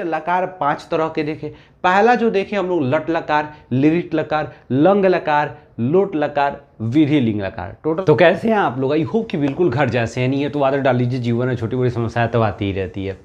लकार 5 तरह के देखे। पहला जो देखे हम लोग लट लकार, लिरिट लकार, लंग लकार, लोट लकार, विधि लिंग लकार। टोटल तो कैसे हैं आप लोग? आई होप कि बिल्कुल घर जैसे हैं। नहीं है तो आदत डाल लीजिए, जीवन में छोटी बड़ी समस्याएं तो आती ही रहती है।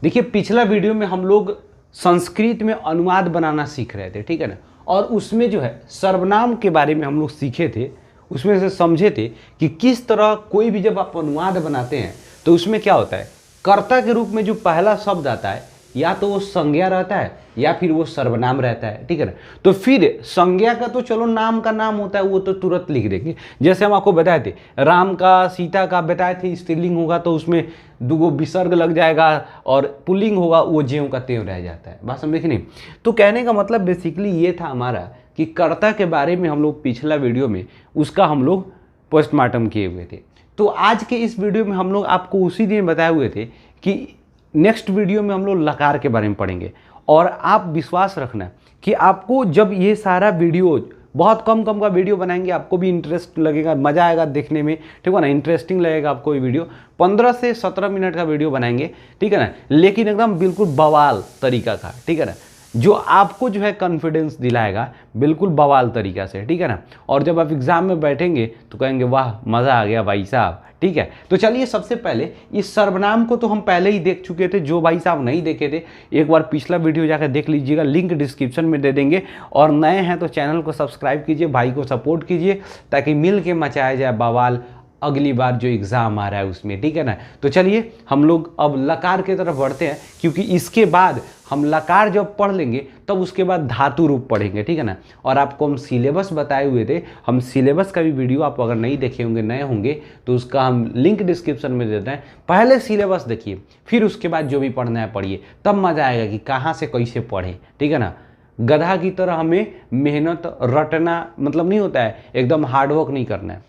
देखिए पिछला वीडियो में हम लोग संस्कृत में अनुवाद बनाना सीख रहे थे, ठीक है ना। और उसमें जो है सर्वनाम के बारे में हम लोग सीखे थे, उसमें से समझे थे कि किस तरह कोई भी जब आप अनुवाद बनाते हैं तो उसमें क्या होता है, कर्ता के रूप में जो पहला शब्द आता है या तो वो संज्ञा रहता है या फिर वो सर्वनाम रहता है, ठीक है ना। तो फिर संज्ञा का तो चलो नाम का नाम होता है, वो तो तुरंत लिख देंगे। जैसे हम आपको बताए थे राम का, सीता का बताए थे, स्त्रीलिंग होगा तो उसमें 2 विसर्ग लग जाएगा और पुल्लिंग होगा वो ज्यों का त्यों रह जाता है। बात समझे कि नहीं? तो कहने का मतलब बेसिकली ये था हमारा कि कर्ता के बारे में हम लोग पिछला वीडियो में उसका हम लोग पोस्टमार्टम किए हुए थे। तो आज के इस वीडियो में हम लोग आपको उसी दिन बताए हुए थे कि नेक्स्ट वीडियो में हम लोग लकार के बारे में पढ़ेंगे। और आप विश्वास रखना कि आपको जब ये सारा वीडियो, बहुत कम का वीडियो बनाएंगे, आपको भी इंटरेस्ट लगेगा, मज़ा आएगा देखने में, ठीक है ना, इंटरेस्टिंग लगेगा आपको ये वीडियो। 15 से 17 मिनट का वीडियो बनाएंगे, ठीक है ना, लेकिन एकदम बिल्कुल बवाल तरीका का, ठीक है ना, जो आपको जो है कॉन्फिडेंस दिलाएगा बिल्कुल बवाल तरीका से, ठीक है ना। और जब आप एग्जाम में बैठेंगे तो कहेंगे वाह मज़ा आ गया भाई साहब, ठीक है। तो चलिए सबसे पहले इस सर्वनाम को तो हम पहले ही देख चुके थे। जो भाई साहब नहीं देखे थे एक बार पिछला वीडियो जाकर देख लीजिएगा, लिंक डिस्क्रिप्शन में दे देंगे। और नए हैं तो चैनल को सब्सक्राइब कीजिए, भाई को सपोर्ट कीजिए ताकि मिल के मचाया जाए बवाल अगली बार जो एग्ज़ाम आ रहा है उसमें, ठीक है ना। तो चलिए हम लोग अब लकार की तरफ बढ़ते हैं, क्योंकि इसके बाद हम लकार जब पढ़ लेंगे तब उसके बाद धातु रूप पढ़ेंगे, ठीक है ना। और आपको हम सिलेबस बताए हुए थे, हम सिलेबस का भी वीडियो आप अगर नहीं देखे होंगे, नए होंगे तो उसका हम लिंक डिस्क्रिप्शन में देते हैं। पहले सिलेबस देखिए, फिर उसके बाद जो भी पढ़ना है पढ़िए, तब मज़ा आएगा कि कहाँ से कैसे पढ़ें, ठीक है ना। गधा की तरह हमें मेहनत रटना मतलब नहीं होता है, एकदम हार्डवर्क नहीं करना है,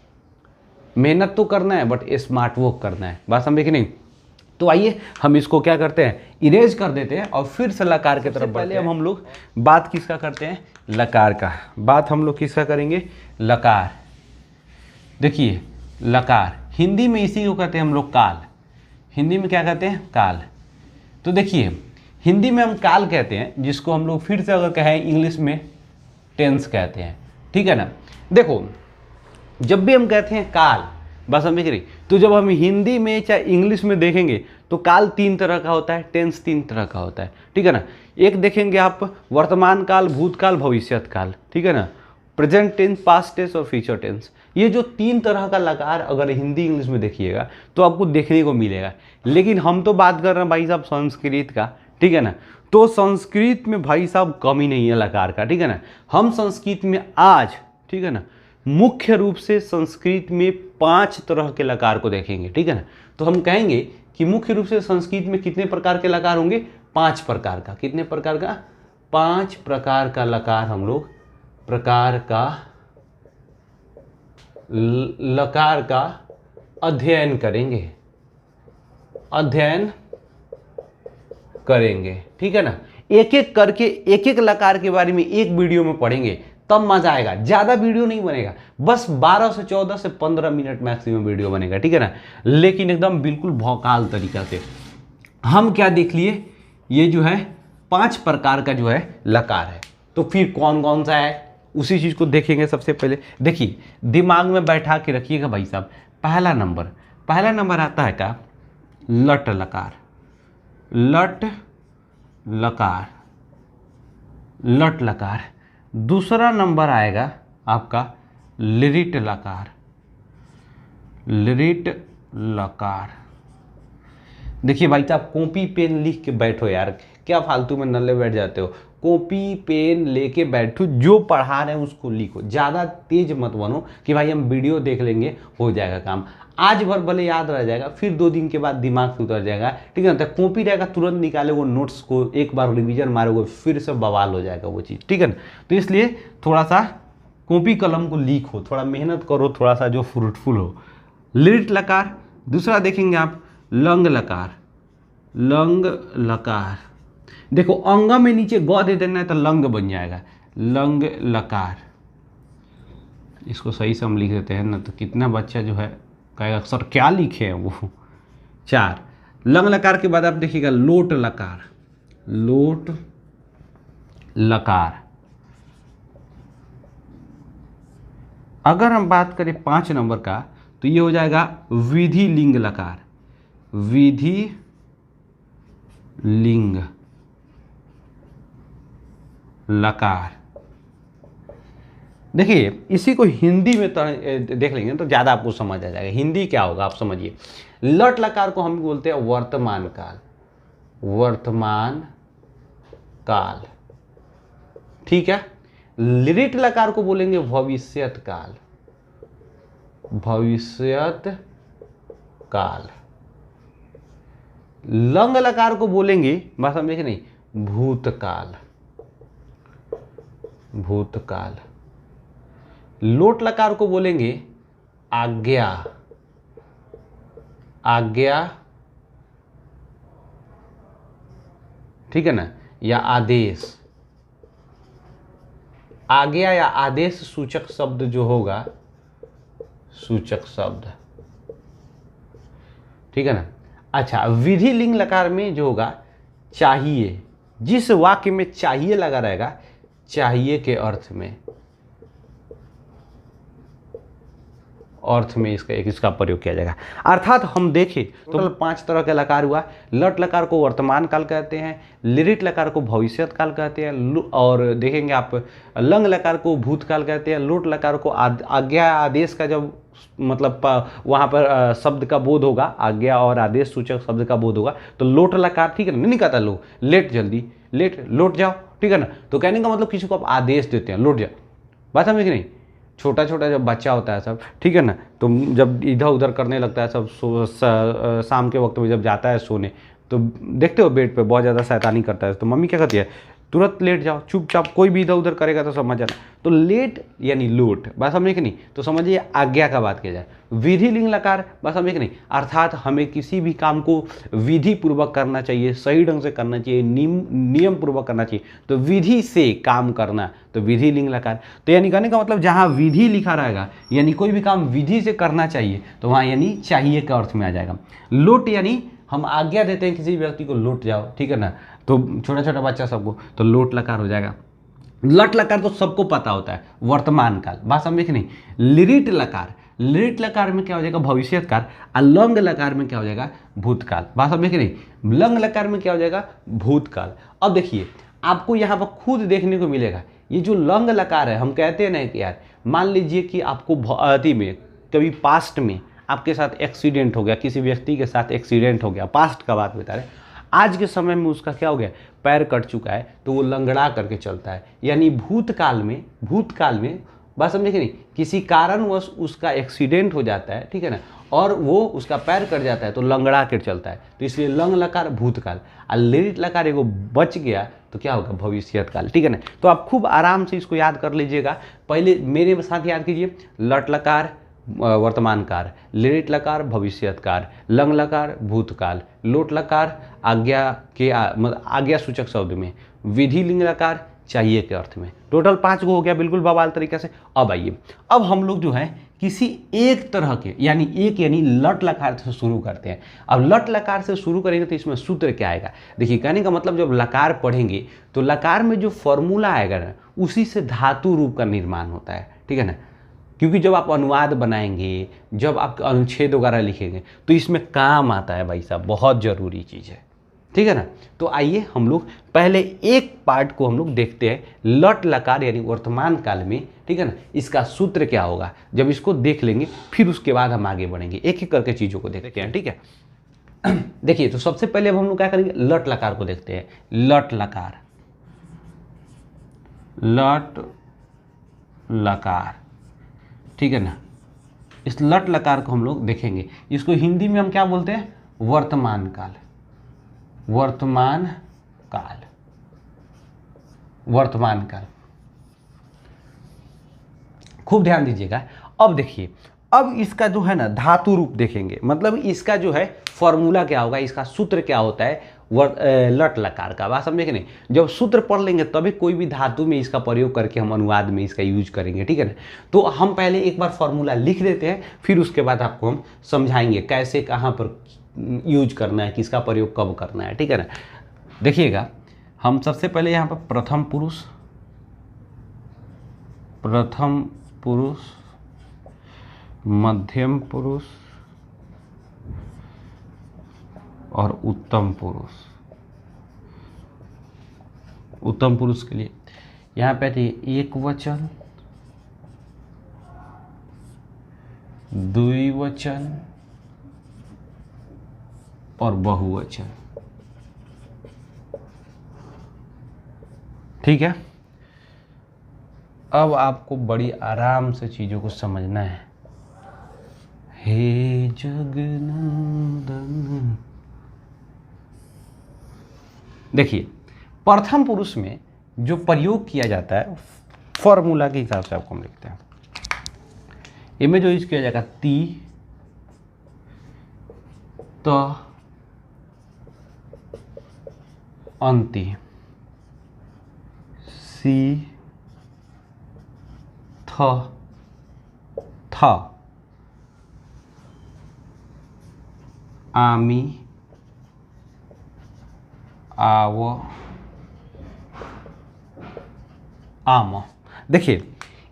मेहनत तो करना है बट स्मार्ट वर्क करना है। बात समझे कि नहीं? तो आइए हम इसको क्या करते हैं, इरेज कर देते हैं और फिर से लकार की तरफ पहले हम लोग बात किसका करते हैं, लकार का। बात हम लोग किसका करेंगे, लकार। देखिए लकार हिंदी में इसी को कहते हैं हम लोग काल। हिंदी में क्या कहते हैं, काल। तो देखिए हिंदी में हम काल कहते हैं, जिसको हम लोग फिर से अगर कहें इंग्लिश में टेंस कहते हैं, ठीक है ना। देखो जब भी हम कहते हैं काल, बस समझ रही, तो जब हम हिंदी में चाहे इंग्लिश में देखेंगे तो काल 3 तरह का होता है, टेंस 3 तरह का होता है, ठीक है ना। एक देखेंगे आप वर्तमान काल, भूतकाल, भविष्यत काल, ठीक है ना, प्रेजेंट टेंस, पास्ट टेंस और फ्यूचर टेंस। ये जो 3 तरह का लकार अगर हिंदी इंग्लिश में देखिएगा तो आपको देखने को मिलेगा। लेकिन हम तो बात कर रहे हैं भाई साहब संस्कृत का, ठीक है ना। तो संस्कृत में भाई साहब कमी नहीं है लकार का, ठीक है ना। हम संस्कृत में आज, ठीक है ना, मुख्य रूप से संस्कृत में 5 तरह के लकार को देखेंगे, ठीक है ना। तो हम कहेंगे कि मुख्य रूप से संस्कृत में कितने प्रकार के लकार होंगे, 5 प्रकार का। कितने प्रकार का, 5 प्रकार का लकार हम लोग लकार का अध्ययन करेंगे, ठीक है ना। एक एक करके एक एक लकार के बारे में एक वीडियो में पढ़ेंगे, तब मजा आएगा। ज़्यादा वीडियो नहीं बनेगा, बस 12 से 14 से 15 मिनट मैक्सिमम वीडियो बनेगा, ठीक है ना। लेकिन एकदम बिल्कुल भौकाल तरीका से। हम क्या देख लिए, ये जो है 5 प्रकार का जो है लकार है। तो फिर कौन कौन सा है उसी चीज़ को देखेंगे। सबसे पहले देखिए दिमाग में बैठा के रखिएगा भाई साहब, पहला नंबर आता है क्या, लट लकार। लट लकार। दूसरा नंबर आएगा आपका लिरिट लकार। देखिए भाई साहब कॉपी पेन लिख के बैठो यार, क्या फालतू में नल्ले बैठ जाते हो। कॉपी पेन लेके बैठो, जो पढ़ा रहे हैं उसको लिखो, ज़्यादा तेज मत बनो कि भाई हम वीडियो देख लेंगे हो जाएगा काम। आज भर भले याद रह जाएगा, फिर 2 दिन के बाद दिमाग से उतर जाएगा, ठीक है ना। तो कॉपी रहेगा तुरंत निकाले वो नोट्स को, एक बार रिवीजन मारोगे फिर से बवाल हो जाएगा वो चीज़, ठीक है ना। तो इसलिए थोड़ा सा कॉपी कलम को लिखो, थोड़ा मेहनत करो, थोड़ा सा जो फ्रूटफुल हो। लिरिट लकार। दूसरा देखेंगे आप लंग लकार। देखो अंग में नीचे ग दे देना है तो लंग बन जाएगा, लंग लकार। इसको सही से हम लिख देते हैं ना, तो कितना बच्चा जो है कहेगा सर क्या लिखे हैं वो। 4 लंग लकार के बाद आप देखिएगा लोट लोट लकार। अगर हम बात करें 5 नंबर का तो ये हो जाएगा विधि लिंग लकार। विधि लिंग लकार। देखिए इसी को हिंदी में देख लेंगे तो ज़्यादा आपको समझ आ जाएगा। हिंदी क्या होगा आप समझिए। लट लकार को हम बोलते हैं वर्तमान काल। वर्तमान काल, ठीक है। लिरिट लकार को बोलेंगे भविष्यत काल। भविष्यत काल। लंग लकार को बोलेंगे, बात समझे कि नहीं, भूतकाल। भूतकाल। लोट लकार को बोलेंगे आज्ञा। आज्ञा, ठीक है ना, या आदेश। आज्ञा या आदेश सूचक शब्द जो होगा, सूचक शब्द, ठीक है ना। अच्छा, विधि लिंग लकार में जो होगा चाहिए। जिस वाक्य में चाहिए लगा रहेगा, चाहिए के अर्थ में इसका प्रयोग किया जाएगा। अर्थात हम देखें तो 5 तरह के लकार हुआ। लट लकार को वर्तमान काल कहते हैं, लिरिट लकार को भविष्यत काल कहते हैं, और देखेंगे आप लंग लकार को भूतकाल कहते हैं। लोट लकार को आज्ञा आदेश का जब मतलब वहाँ पर शब्द का बोध होगा, आज्ञा और आदेश सूचक शब्द का बोध होगा तो लोट लकार, ठीक है ना, नहीं कहता लोग लेट, जल्दी लेट, लौट जाओ, ठीक है ना। तो कहने का मतलब किसी को आप आदेश देते हैं, लौट जाओ। बात समझे कि नहीं। छोटा छोटा जब बच्चा होता है सब, ठीक है ना, तो जब इधर उधर करने लगता है सब, शाम के वक्त में जब जाता है सोने तो देखते हो बेड पे बहुत ज़्यादा शैतानी करता है तो मम्मी क्या कहती है, तुरंत लेट जाओ चुपचाप, कोई भी इधर उधर करेगा तो समझ जाना। तो लेट यानी लोट, बात समझे कि नहीं। तो समझिए आज्ञा का बात किया जाए। विधि लिंग लकार, बात समझे कि नहीं, अर्थात हमें किसी भी काम को विधि पूर्वक करना चाहिए, सही ढंग से करना चाहिए, नियम पूर्वक करना चाहिए, तो विधि से काम करना, तो विधि लिंग लकार। तो यानी कहने का मतलब जहाँ विधि लिखा रहेगा यानी कोई भी काम विधि से करना चाहिए, तो वहाँ यानी चाहिए का अर्थ में आ जाएगा। लोट यानी हम आज्ञा देते हैं किसी व्यक्ति को, लौट जाओ, ठीक है ना, तो छोटा छोटा बच्चा सबको, तो लोट लकार हो जाएगा। लट लकार तो सबको पता होता है, वर्तमान काल, बात समझे कि नहीं। लिरिट लकार, लिरिट लकार में क्या हो जाएगा, भविष्यत काल। और लंग लकार में क्या हो जाएगा, भूतकाल, बात समझे कि नहीं। लंग लकार में क्या हो जाएगा, भूतकाल। अब देखिए आपको यहाँ पर खुद देखने को मिलेगा, ये जो लंग लकार है, हम कहते हैं ना कि यार मान लीजिए कि आपको अति में कभी पास्ट में आपके साथ एक्सीडेंट हो गया, किसी व्यक्ति के साथ एक्सीडेंट हो गया, पास्ट का बात बता रहे, आज के समय में उसका क्या हो गया, पैर कट चुका है, तो वो लंगड़ा करके चलता है। यानी भूतकाल में बात समझे कि नहीं, किसी कारणवश उसका एक्सीडेंट हो जाता है, ठीक है ना, और वो उसका पैर कट जाता है तो लंगड़ा कर चलता है, तो इसलिए लंग लकार भूतकाल। और लिरिट लकार एगो बच गया तो क्या होगा, भविष्यत काल, ठीक है ना। तो आप खूब आराम से इसको याद कर लीजिएगा। पहले मेरे साथ याद कीजिए, लट लकार वर्तमान काल, लिरिट लकार भविष्यत काल, लंग लकार भूतकाल, लोट लकार आज्ञा के आज्ञा सूचक शब्द में, विधि लिंग लकार चाहिए के अर्थ में। टोटल 5 गो हो गया बिल्कुल बवाल तरीके से। अब आइए, अब हम लोग जो है किसी एक तरह के यानी लट लकार से शुरू करते हैं। अब लट लकार से शुरू करेंगे तो इसमें सूत्र क्या आएगा, देखिए कहने का मतलब जब लकार पढ़ेंगे तो लकार में जो फॉर्मूला आएगा ना, उसी से धातु रूप का निर्माण होता है, ठीक है ना। क्योंकि जब आप अनुवाद बनाएंगे, जब आप अनुच्छेद वगैरह लिखेंगे तो इसमें काम आता है भाई साहब, बहुत ज़रूरी चीज़ है, ठीक है ना। तो आइए हम लोग पहले एक पार्ट को हम लोग देखते हैं, लट लकार यानी वर्तमान काल में, ठीक है ना, इसका सूत्र क्या होगा। जब इसको देख लेंगे फिर उसके बाद हम आगे बढ़ेंगे, एक एक करके चीज़ों को देखते हैं, ठीक है। देखिए तो सबसे पहले अब हम लोग क्या करेंगे, लट लकार को देखते हैं। लट लकार, लट लकार, ठीक है ना। इस लट लकार को हम लोग देखेंगे, इसको हिंदी में हम क्या बोलते हैं, वर्तमान काल। वर्तमान काल, वर्तमान काल, खूब ध्यान दीजिएगा। अब देखिए, अब इसका जो है ना धातु रूप देखेंगे, मतलब इसका जो है फॉर्मूला क्या होगा, इसका सूत्र क्या होता है लट लकार का, बात समझे कि नहीं। जब सूत्र पढ़ लेंगे तभी कोई भी धातु में इसका प्रयोग करके हम अनुवाद में इसका यूज करेंगे, ठीक है ना। तो हम पहले एक बार फॉर्मूला लिख देते हैं, फिर उसके बाद आपको हम समझाएंगे कैसे कहाँ पर यूज करना है, किसका प्रयोग कब करना है, ठीक है ना। देखिएगा, हम सबसे पहले यहाँ पर प्रथम पुरुष, मध्यम पुरुष और उत्तम पुरुष के लिए यहाँ पे आती है एक वचन, द्विवचन और बहुवचन। ठीक है, अब आपको बड़ी आराम से चीजों को समझना है। हे जगनंदन, देखिए प्रथम पुरुष में जो प्रयोग किया जाता है फॉर्मूला के हिसाब से आपको हम लिखते हैं। इनमें जो यूज किया जाएगा ती, त, अंति, सी, थ, आमी, आव, आम। देखिए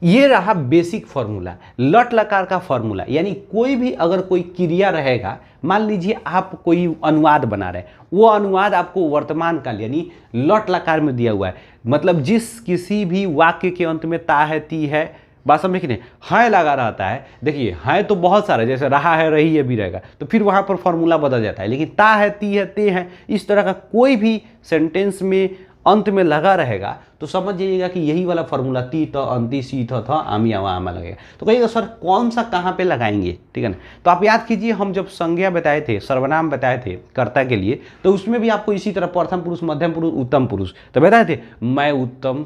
ये रहा बेसिक फॉर्मूला, लट लकार का फॉर्मूला। यानी कोई भी अगर कोई क्रिया रहेगा, मान लीजिए आप कोई अनुवाद बना रहे हैं, वो अनुवाद आपको वर्तमान काल यानी लट लकार में दिया हुआ है। मतलब जिस किसी भी वाक्य के अंत में ता है, ती है, बात समझ कि नहीं, है लगा रहता है। देखिए है तो बहुत सारा, जैसे रहा है, रही है भी रहेगा, तो फिर वहाँ पर फॉर्मूला बदल जाता है। लेकिन ता है, ती है, ते है, इस तरह का कोई भी सेंटेंस में अंत में लगा रहेगा तो समझ जाइएगा कि यही वाला फॉर्मूला ती, त, अंति, सी, थ, आमी, आवा, आमा लगेगा। तो कहिएगा सर कौन सा कहाँ पे लगाएंगे, ठीक है ना। तो आप याद कीजिए, हम जब संज्ञा बताए थे, सर्वनाम बताए थे कर्ता के लिए, तो उसमें भी आपको इसी तरह प्रथम पुरुष, मध्यम पुरुष, उत्तम पुरुष तो बताए थे। मैं उत्तम,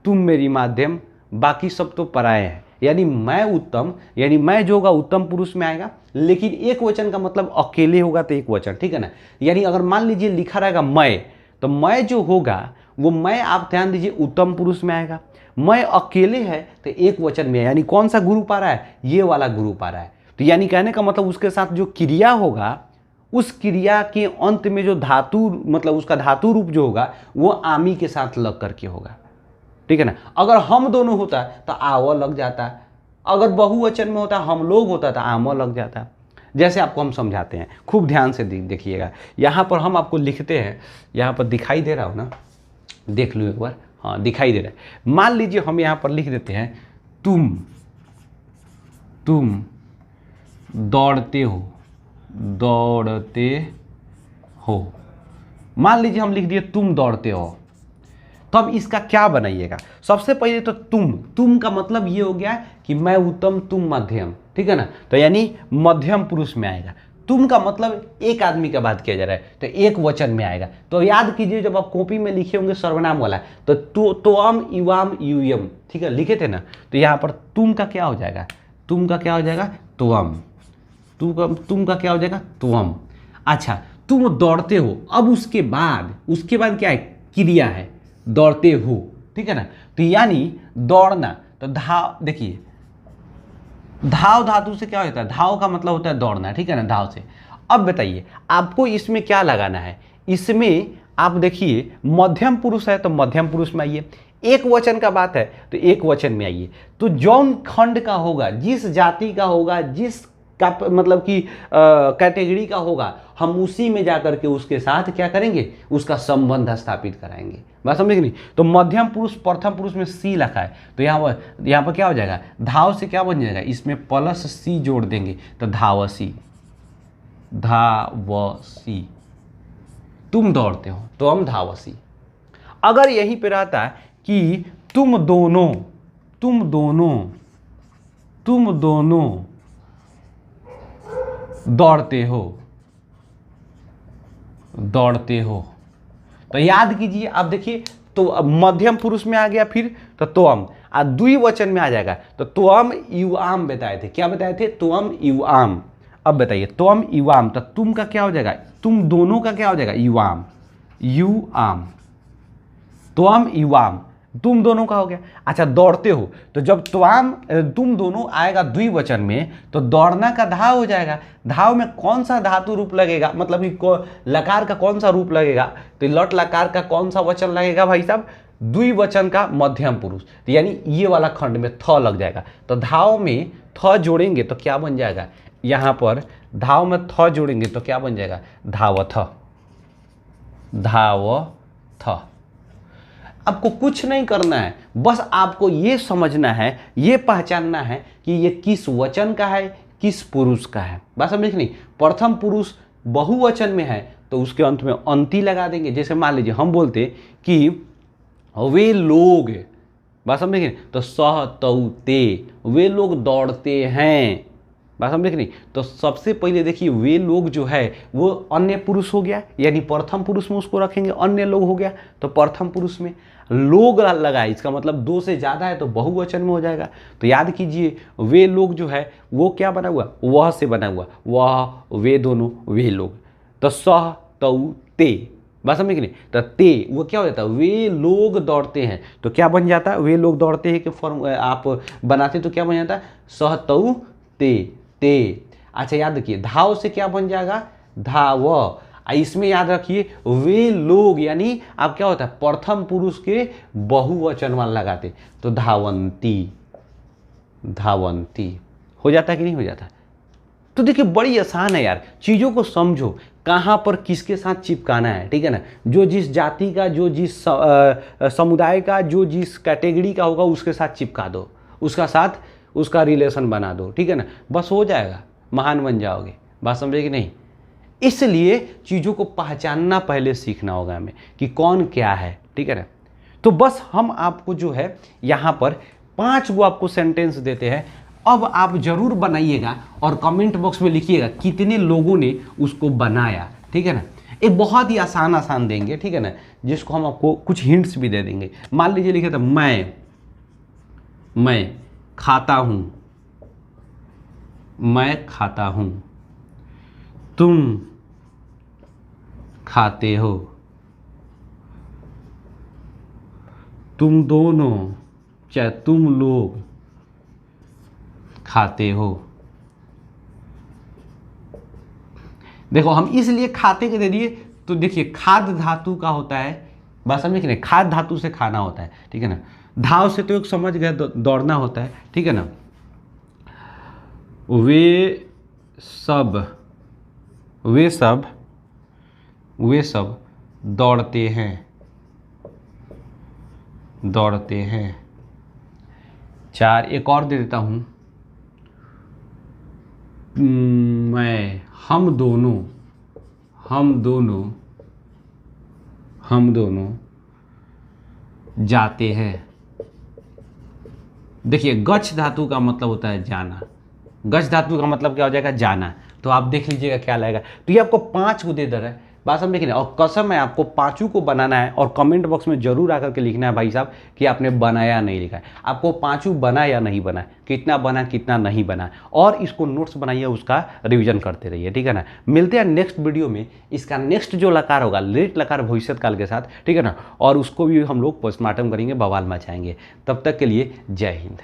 तुम मेरी माध्यम, बाकी सब तो पराये हैं। यानी मैं उत्तम, यानी मैं जो होगा उत्तम पुरुष में आएगा, लेकिन एक वचन का मतलब अकेले होगा तो एक वचन, ठीक है ना। यानी अगर मान लीजिए लिखा रहेगा मैं, तो मैं जो होगा वो मैं, आप ध्यान दीजिए, उत्तम पुरुष में आएगा। मैं अकेले है तो एक वचन में है, यानी कौन सा ग्रुप आ रहा है, ये वाला ग्रुप आ रहा है। तो यानी कहने का मतलब उसके साथ जो क्रिया होगा, उस क्रिया के अंत में जो धातु, मतलब उसका धातु रूप जो होगा वो आमी के साथ लग करके होगा, ठीक है ना। अगर हम दोनों होता तो आव लग जाता, अगर बहुवचन में होता, हम लोग होता तो आम लग जाता। जैसे आपको हम समझाते हैं, खूब ध्यान से देखिएगा। यहाँ पर हम आपको लिखते हैं, यहाँ पर दिखाई दे रहा हो ना, देख लो एक बार, हाँ दिखाई दे रहा है। मान लीजिए हम यहाँ पर लिख देते हैं तुम दौड़ते हो। मान लीजिए हम लिख दिए तुम दौड़ते हो, तो अब इसका क्या बनाइएगा। सबसे पहले तो तुम का मतलब ये हो गया कि मैं उत्तम, तुम मध्यम, ठीक है ना। तो यानी मध्यम पुरुष में आएगा। तुम का मतलब एक आदमी का बात किया जा रहा है, तो एक वचन में आएगा। तो याद कीजिए, जब आप कॉपी में लिखे होंगे सर्वनाम वाला, तो तोम, युवाम, यूयम, ठीक है, लिखे थे ना। तो यहाँ पर तुम का क्या हो जाएगा, तुम का क्या हो जाएगा, तुम। तुम का क्या हो जाएगा, तुम। अच्छा, तुम दौड़ते हो, अब उसके बाद क्या है, क्रिया है, दौड़ते हो, ठीक है ना। तो यानी दौड़ना, तो देखिए धाव धातु से क्या होता है, धाव का मतलब होता है दौड़ना, ठीक है ना, धाव से। अब बताइए आपको इसमें क्या लगाना है। इसमें आप देखिए मध्यम पुरुष है तो मध्यम पुरुष में आइए, एक वचन का बात है तो एक वचन में आइए। तो जौन खंड का होगा, जिस जाति का होगा, जिस का मतलब कि कैटेगरी का होगा, हम उसी में जाकर के उसके साथ क्या करेंगे, उसका संबंध स्थापित कराएंगे। बात समझे कि नहीं। तो मध्यम पुरुष प्रथम पुरुष में सी लिखा है, तो यहाँ पर क्या हो जाएगा, धाव से क्या बन जाएगा, इसमें प्लस सी जोड़ देंगे तो धावसी। तुम दौड़ते हो तो हम धावसी। अगर यहीं पे रहता कि तुम दोनों दौड़ते हो, तो याद कीजिए। अब देखिए, तो मध्यम पुरुष में आ गया, फिर तो तुम, और द्विवचन में आ जाएगा तो तुम युआम बताए थे। क्या बताए थे, तुम युआम। अब बताइए तुम युआम, तो तुम का क्या हो जाएगा, तुम दोनों का क्या हो जाएगा, युआम। तुम युआम, तुम दोनों का हो गया। अच्छा, दौड़ते हो, तो जब तुम दोनों आएगा द्विवचन में तो दौड़ना का धाव हो जाएगा। धाव में कौन सा धातु रूप लगेगा, मतलब कि लकार का कौन सा रूप लगेगा, तो लट लकार का कौन सा वचन लगेगा भाई साहब, द्विवचन का मध्यम पुरुष, तो यानी ये वाला खंड में थ लग जाएगा। तो धाव में थ जोड़ेंगे तो क्या बन जाएगा, यहाँ पर धाव में थ जोड़ेंगे तो क्या बन जाएगा, धावथ। धावथ। आपको कुछ नहीं करना है, बस आपको ये समझना है, ये पहचानना है कि ये किस वचन का है, किस पुरुष का है। बात समझ नहीं, प्रथम पुरुष बहुवचन में है तो उसके अंत में अंति लगा देंगे। जैसे मान लीजिए हम बोलते कि वे लोग, बात समझ नहीं, तो सह तौ ते, वे लोग दौड़ते हैं। बात समझ नहीं, तो सबसे पहले देखिए वे लोग जो है वो अन्य पुरुष हो गया, यानी प्रथम पुरुष में उसको रखेंगे, अन्य लोग हो गया तो प्रथम पुरुष में लोग लगा, इसका मतलब दो से ज़्यादा है तो बहुवचन में हो जाएगा। तो याद कीजिए वे लोग जो है वो क्या बना हुआ, वह से बना हुआ, वह वे दोनों वे लोग, तो सह तौ ते, बात समझ नहीं, तो ते वो क्या हो जाता है, वे लोग दौड़ते हैं, तो क्या बन जाता है, वे लोग दौड़ते हैं कि फॉर्म आप बनाते तो क्या बन जाता है, सह तौ ते, ते। अच्छा याद रखिए धाव से क्या बन जाएगा, धाव। इसमें याद रखिए वे लोग, यानी आप क्या होता है प्रथम पुरुष के बहुवचन वाला लगाते तो धावंती, धावंती हो जाता है कि नहीं हो जाता। तो देखिए बड़ी आसान है यार, चीज़ों को समझो कहाँ पर किसके साथ चिपकाना है, ठीक है ना। जो जिस जाति का, जो जिस समुदाय का, जो जिस कैटेगरी का होगा उसके साथ चिपका दो, उसका साथ उसका रिलेशन बना दो, ठीक है ना, बस हो जाएगा, महान बन जाओगे। बात समझे कि नहीं। इसलिए चीज़ों को पहचानना पहले सीखना होगा हमें कि कौन क्या है, ठीक है ना। तो बस हम आपको जो है यहाँ पर 5 गो आपको सेंटेंस देते हैं, अब आप जरूर बनाइएगा और कमेंट बॉक्स में लिखिएगा कितने लोगों ने उसको बनाया, ठीक है ना। एक बहुत ही आसान देंगे, ठीक है ना, जिसको हम आपको कुछ हिंट्स भी दे देंगे। मान लीजिए लिखे था मैं खाता हूँ, मैं खाता हूँ, तुम खाते हो, तुम दोनों चाहे तुम लोग खाते हो। देखो हम इसलिए खाते के दे दिए, तो देखिए खाद्य धातु का होता है, बात समझे कि नहीं, खाद्य धातु से खाना होता है, ठीक है ना। धाव से तो एक समझ गए दौड़ना होता है, ठीक है ना। वे सब दौड़ते हैं। 4 एक और दे देता हूँ, हम दोनों जाते हैं। देखिए गच्छ धातु का मतलब होता है जाना, गच्छ धातु का मतलब क्या हो जाएगा, जाना। तो आप देख लीजिएगा क्या लगेगा। तो ये आपको 5 को दे दे रहा है, बात समझे कि नहीं। और कसम है आपको 5 को बनाना है और कमेंट बॉक्स में जरूर आकर के लिखना है भाई साहब कि आपने बनाया या नहीं लिखा है, आपको 5 बना या नहीं बना, कितना बना कितना नहीं बना, और इसको नोट्स बनाइए, उसका रिवीजन करते रहिए, ठीक है ना। मिलते हैं नेक्स्ट वीडियो में, इसका नेक्स्ट जो लकार होगा लिट लकार भविष्यत काल के साथ, ठीक है ना, और उसको भी हम लोग पोस्टमार्टम करेंगे, बवाल मचाएंगे। तब तक के लिए जय हिंद।